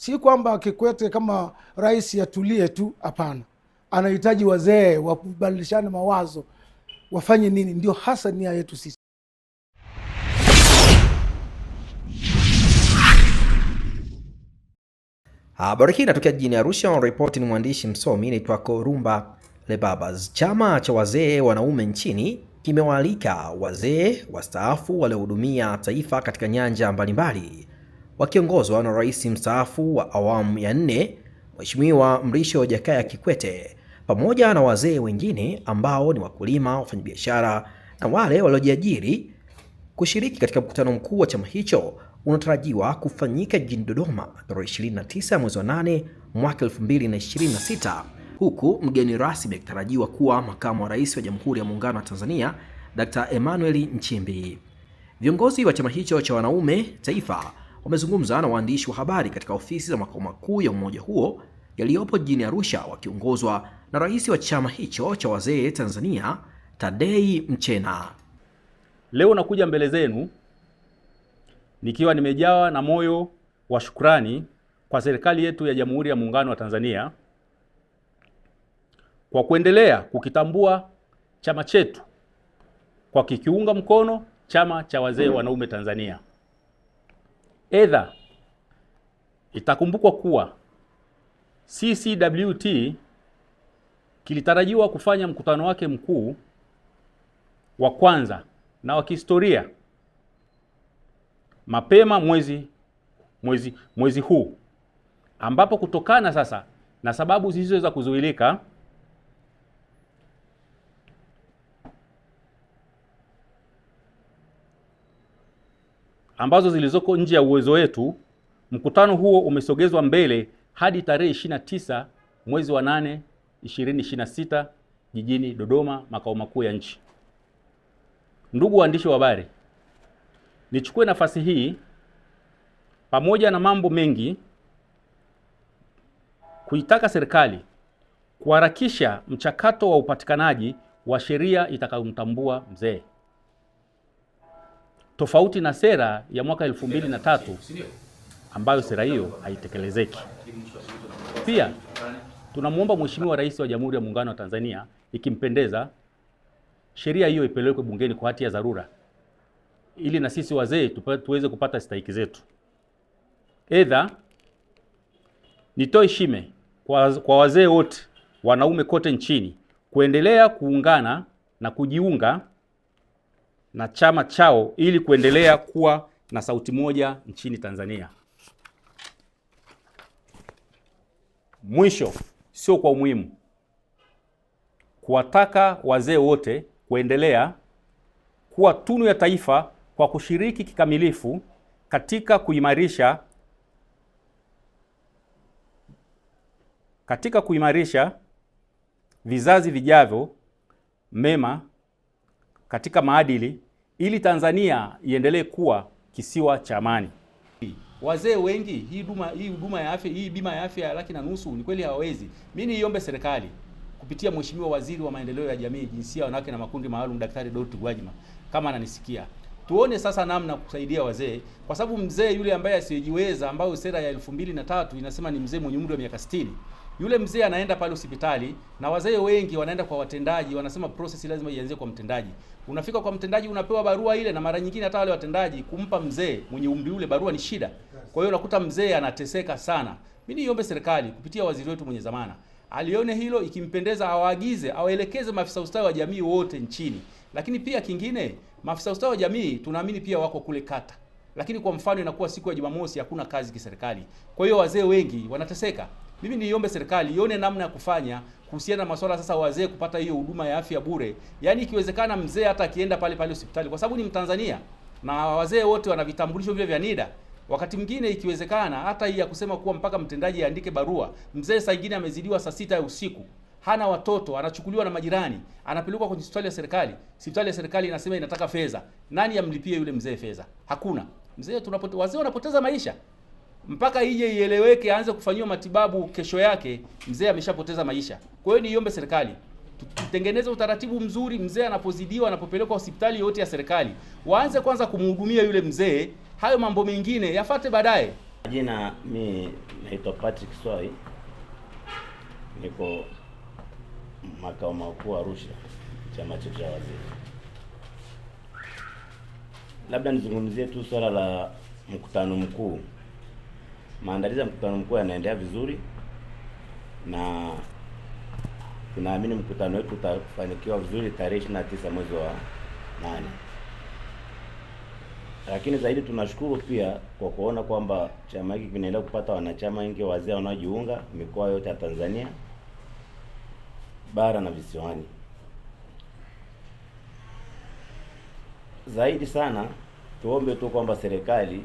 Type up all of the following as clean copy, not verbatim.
Si kwamba Kikwete kama rais atulie tu, hapana. Anahitaji wazee wabadilishane mawazo, wafanye nini. Ndio hasa nia yetu sisi. Habari hii inatokea jijini Arusha. Ripoti ni mwandishi msomi naitwako Rumba Lebabas. Chama cha wazee wanaume nchini kimewaalika wazee wastaafu waliohudumia taifa katika nyanja mbalimbali wakiongozwa na rais mstaafu wa awamu ya 4 Mheshimiwa Mrisho Jakaya Kikwete, pamoja na wazee wengine ambao ni wakulima, wafanyabiashara na wale waliojiajiri kushiriki katika mkutano mkuu wa chama hicho unatarajiwa kufanyika jijini Dodoma tarehe 29 mwezi wa 8 mwaka 2026, huku mgeni rasmi akitarajiwa kuwa makamu wa rais wa Jamhuri ya Muungano wa Tanzania Dr. Emmanuel Nchimbi. Viongozi wa chama hicho cha wanaume taifa wamezungumza na waandishi wa habari katika ofisi za makao makuu ya umoja huo yaliyopo jijini Arusha, wakiongozwa na rais wa chama hicho cha wazee Tanzania Tadei Mchena. Leo nakuja mbele zenu nikiwa nimejawa na moyo wa shukrani kwa serikali yetu ya Jamhuri ya Muungano wa Tanzania kwa kuendelea kukitambua chama chetu kwa kikiunga mkono chama cha wazee wanaume Tanzania. Aidha, itakumbukwa kuwa CCWT kilitarajiwa kufanya mkutano wake mkuu wa kwanza na wa kihistoria mapema mwezi huu, ambapo kutokana sasa na sababu zisizoweza kuzuilika ambazo zilizoko nje ya uwezo wetu, mkutano huo umesogezwa mbele hadi tarehe 29 mwezi wa 8 2026 jijini Dodoma, makao makuu ya nchi. Ndugu waandishi wa habari, nichukue nafasi hii pamoja na mambo mengi kuitaka serikali kuharakisha mchakato wa upatikanaji wa sheria itakayomtambua mzee, tofauti na sera ya mwaka 2003 ambayo sera hiyo haitekelezeki. Pia tunamuomba Mheshimiwa Rais wa Jamhuri ya Muungano wa Tanzania, ikimpendeza, sheria hiyo ipelekwe bungeni kwa hati ya dharura ili na sisi wazee tuweze kupata stahiki zetu. Aidha, nitoe shime kwa wazee wote wanaume kote nchini kuendelea kuungana na kujiunga na chama chao ili kuendelea kuwa na sauti moja nchini Tanzania. Mwisho, sio kwa umuhimu, kuwataka wazee wote kuendelea kuwa tunu ya taifa kwa kushiriki kikamilifu katika kuimarisha vizazi vijavyo mema katika maadili ili Tanzania iendelee kuwa kisiwa cha amani. Wazee wengi hii huduma ya afya, hii bima ya afya ya 1,500,000 ni kweli hawawezi. Mimi niombe serikali kupitia Mheshimiwa Waziri wa Maendeleo ya Jamii, Jinsia, Wanawake na Makundi Maalum, Daktari Dorothy Gwajima, kama ananisikia, tuone sasa namna kusaidia wazee, kwa sababu mzee yule ambaye asiyejiweza, ambayo sera ya 2003 inasema ni mzee mwenye umri wa miaka 60, yule mzee anaenda pale hospitali, na wazee wengi wanaenda kwa watendaji, wanasema process lazima ianze kwa mtendaji. Unafika kwa mtendaji, unapewa barua ile, na mara nyingine hata wale watendaji kumpa mzee mwenye umri ule barua ni shida. Kwa hiyo unakuta mzee anateseka sana. Mimi niombe serikali kupitia waziri wetu mwenye zamana alione hilo, ikimpendeza awaagize, awaelekeze maafisa ustawi wa jamii wote nchini. Lakini pia kingine, maafisa ustawi wa jamii tunaamini pia wako kule kata, lakini kwa mfano inakuwa siku ya Jumamosi hakuna kazi kiserikali, kwa hiyo wazee wengi wanateseka. Mimi niombe serikali ione namna ya kufanya kuhusiana na masuala sasa wazee kupata hiyo huduma ya afya bure. Yaani ikiwezekana mzee hata akienda pale hospitali, kwa sababu ni Mtanzania na wazee wote wana vitambulisho vile vya NIDA. Wakati mwingine ikiwezekana hata hii ya kusema kuwa mpaka mtendaji aandike barua, mzee saa nyingine amezidiwa saa 6 ya usiku, hana watoto, anachukuliwa na majirani, anapelekwa kwenye hospitali ya serikali. Hospitali ya serikali inasema inataka fedha. Nani amlipie yule mzee fedha? Hakuna. Mzee wazee wanapoteza maisha. Mpaka ije ieleweke aanze kufanyiwa matibabu kesho yake, mzee ameshapoteza maisha. Kwa hiyo niombe serikali tutengeneze utaratibu mzuri, mzee anapozidiwa, anapopelekwa hospitali yote ya serikali, waanze kwanza kumhudumia yule mzee, hayo mambo mengine yafuate baadaye. Jina mi naitwa Patrick Swai, niko makao makuu Arusha, chama chetu cha wazee. Labda nizungumzie tu swala la mkutano mkuu. Maandalizi ya mkutano mkuu yanaendelea vizuri na tunaamini mkutano wetu utafanikiwa vizuri tarehe 29 mwezi wa 8. Lakini zaidi tunashukuru pia kwa kuona kwamba chama hiki kinaendelea kupata wanachama wengi wazee wanaojiunga mikoa yote ya Tanzania bara na visiwani. Zaidi sana tuombe tu kwamba serikali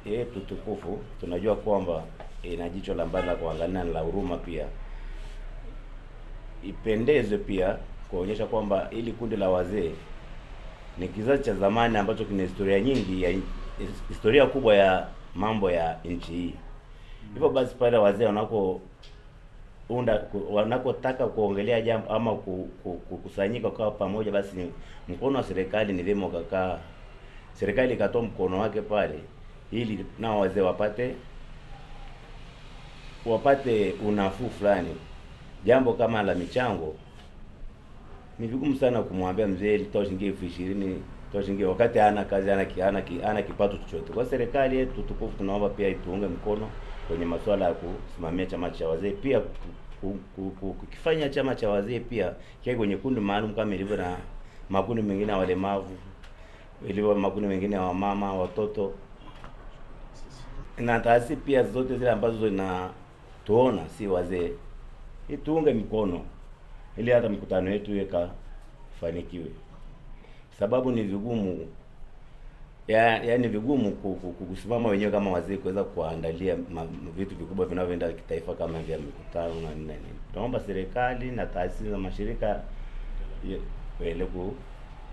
yetu tukufu, tunajua kwamba ina jicho la mbali la kuangalia na la huruma pia, ipendeze pia kuonyesha kwamba ili kundi la wazee ni kizazi cha zamani ambacho kina historia nyingi ya historia kubwa ya mambo ya nchi hii. Hivyo basi pale wazee wanakotaka kuongelea jambo ama kukusanyika kwa pamoja, basi mkono wa serikali ni vyema ukakaa, serikali ikatoa mkono wake pale ili nao wazee wapate unafuu fulani. Jambo kama la michango ni vigumu sana kumwambia mzee toa shilingi 20,000, toa shilingi wakati hana kazi, hana kipato chochote. Kwa serikali yetu tukufu tunaomba pia ituunge mkono kwenye masuala ya kusimamia chama cha wazee, pia kukifanya chama cha wazee pia kia kwenye kundi maalum kama ilivyo na makundi mengine ya walemavu, ilivyo makundi mengine ya wamama, watoto na taasisi pia zote zile ambazo tuona si wazee, ituunge mkono ili hata mkutano wetu ikafanikiwe. Sababu ni vigumu yaani vigumu kusimama wenyewe kama wazee kuweza kuandalia vitu vikubwa vinavyoenda kitaifa kama vya mikutano na nini. Tunaomba serikali na taasisi za mashirika waendelee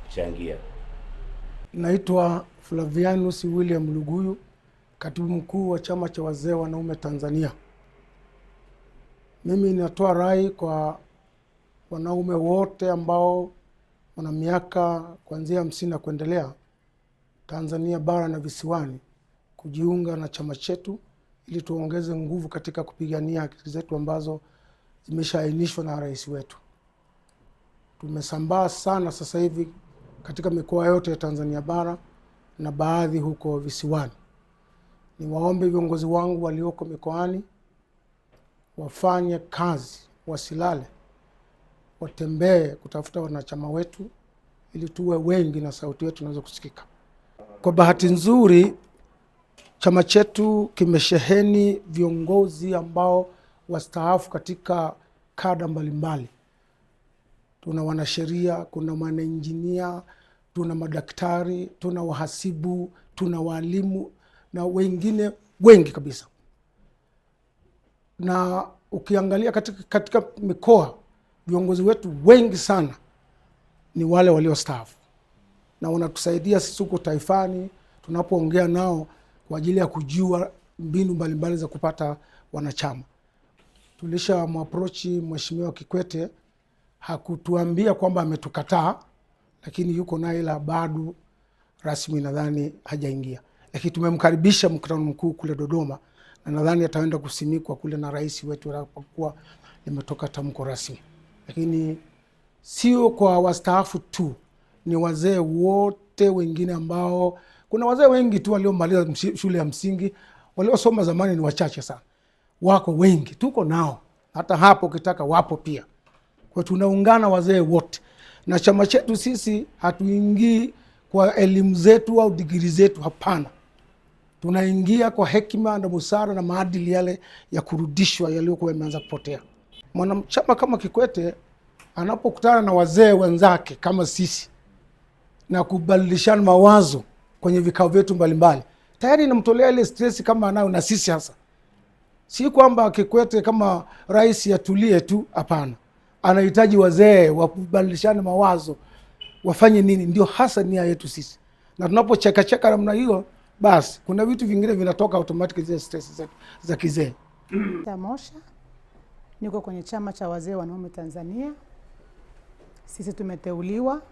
kuchangia. Naitwa Flavianus William Luguyu, katibu mkuu wa chama cha wazee wanaume Tanzania. Mimi natoa rai kwa wanaume wote ambao wana miaka kuanzia 50 na kuendelea Tanzania bara na visiwani kujiunga na chama chetu ili tuongeze nguvu katika kupigania haki zetu ambazo zimeshaainishwa na rais wetu. Tumesambaa sana sasa hivi katika mikoa yote ya Tanzania bara na baadhi huko visiwani. Niwaombe viongozi wangu walioko mikoani wafanye kazi, wasilale, watembee kutafuta wanachama wetu ili tuwe wengi na sauti yetu inaweza kusikika. Kwa bahati nzuri chama chetu kimesheheni viongozi ambao wastaafu katika kada mbalimbali. Tuna wanasheria, kuna wanainjinia, tuna madaktari, tuna wahasibu, tuna walimu na wengine wengi kabisa. Na ukiangalia katika mikoa, viongozi wetu wengi sana ni wale waliostaafu na wanatusaidia sisi huko taifani tunapoongea nao kwa ajili ya kujua mbinu mbalimbali za kupata wanachama. Tulisha approach Mheshimiwa Kikwete, hakutuambia kwamba ametukataa, lakini yuko naye ila bado rasmi nadhani hajaingia. Lakini tumemkaribisha mkutano mkuu kule Dodoma na nadhani ataenda kusimikwa kule na rais wetu anapokuwa limetoka tamko rasmi. Lakini sio kwa wastaafu tu, ni wazee wote wengine ambao kuna wazee wengi tu waliomaliza shule ya msingi, waliosoma zamani ni wachache sana. Wako wengi, tuko nao. Hata hapo ukitaka wapo pia. Kwa tunaungana wazee wote. Na chama chetu sisi hatuingii kwa elimu zetu au digiri zetu, hapana. Tunaingia kwa hekima na busara na maadili yale ya kurudishwa yaliyokuwa yameanza kupotea. Mwanachama kama Kikwete anapokutana na wazee wenzake kama sisi na kubadilishana mawazo kwenye vikao vyetu mbalimbali, tayari inamtolea ile stress kama anayo na sisi hasa. Si kwamba Kikwete kama rais atulie tu, hapana. Anahitaji wazee wakubadilishana mawazo, wafanye nini, ndio hasa nia yetu sisi. Na tunapocheka namna hiyo, basi kuna vitu vingine vinatoka automatic, zile stress za kizee. Tamosha, niko kwenye chama cha wazee wanaume Tanzania. Sisi tumeteuliwa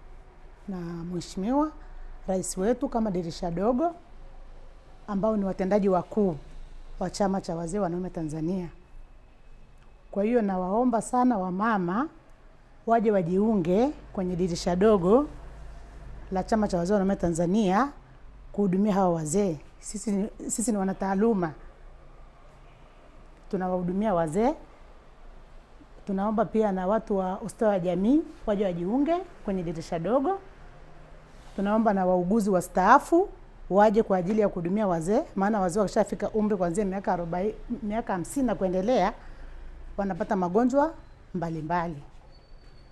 na Mheshimiwa Rais wetu kama dirisha dogo, ambao ni watendaji wakuu wa chama cha wazee wanaume Tanzania. Kwa hiyo nawaomba sana wamama waje wajiunge kwenye dirisha dogo la chama cha wazee wanaume Tanzania kuhudumia hawa wazee. Sisi ni wanataaluma, tunawahudumia wazee. Tunaomba pia na watu wa ustawi wa jamii waje wajiunge kwenye dirisha dogo. Tunaomba na wauguzi wastaafu waje kwa ajili ya kuhudumia wazee, maana wazee wakishafika umri kuanzia miaka 40, miaka 50 na kuendelea wanapata magonjwa mbalimbali.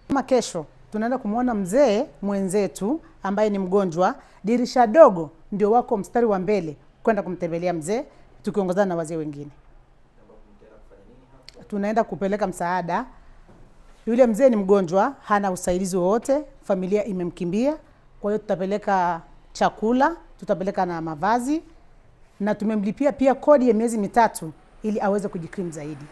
Kama kesho tunaenda kumuona mzee mwenzetu ambaye ni mgonjwa, dirisha dogo ndio wako mstari wa mbele kwenda kumtembelea mzee, tukiongozana na wazee wengine. Tunaenda kupeleka msaada. Yule mzee ni mgonjwa, hana usaidizi wowote, familia imemkimbia. Kwa hiyo tutapeleka chakula, tutapeleka na mavazi, na tumemlipia pia kodi ya miezi 3 ili aweze kujikimu zaidi.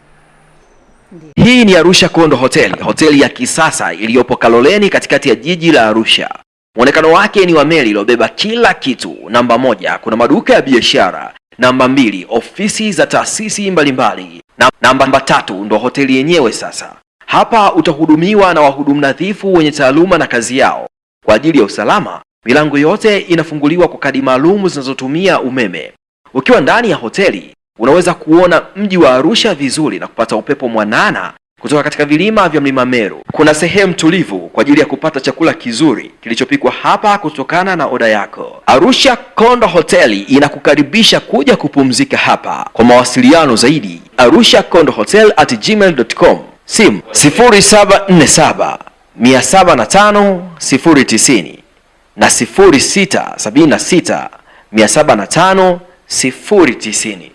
Ndiyo. Hii ni Arusha Kondo Hotel, hoteli ya kisasa iliyopo Kaloleni katikati ya jiji la Arusha. Muonekano wake ni wa meli iliyobeba kila kitu. Namba 1, kuna maduka ya biashara. Namba 2, ofisi za taasisi mbalimbali. Namba 3, ndo hoteli yenyewe sasa. Hapa utahudumiwa na wahudumu nadhifu wenye taaluma na kazi yao. Kwa ajili ya usalama, milango yote inafunguliwa kwa kadi maalum zinazotumia umeme. Ukiwa ndani ya hoteli, unaweza kuona mji wa Arusha vizuri na kupata upepo mwanana kutoka katika vilima vya Mlima Meru. Kuna sehemu tulivu kwa ajili ya kupata chakula kizuri kilichopikwa hapa kutokana na oda yako. Arusha Kondo Hoteli inakukaribisha kuja kupumzika hapa. Kwa mawasiliano zaidi, arushakondohotel@gmail.com. Simu 0747 705 090 na 0676 705 090.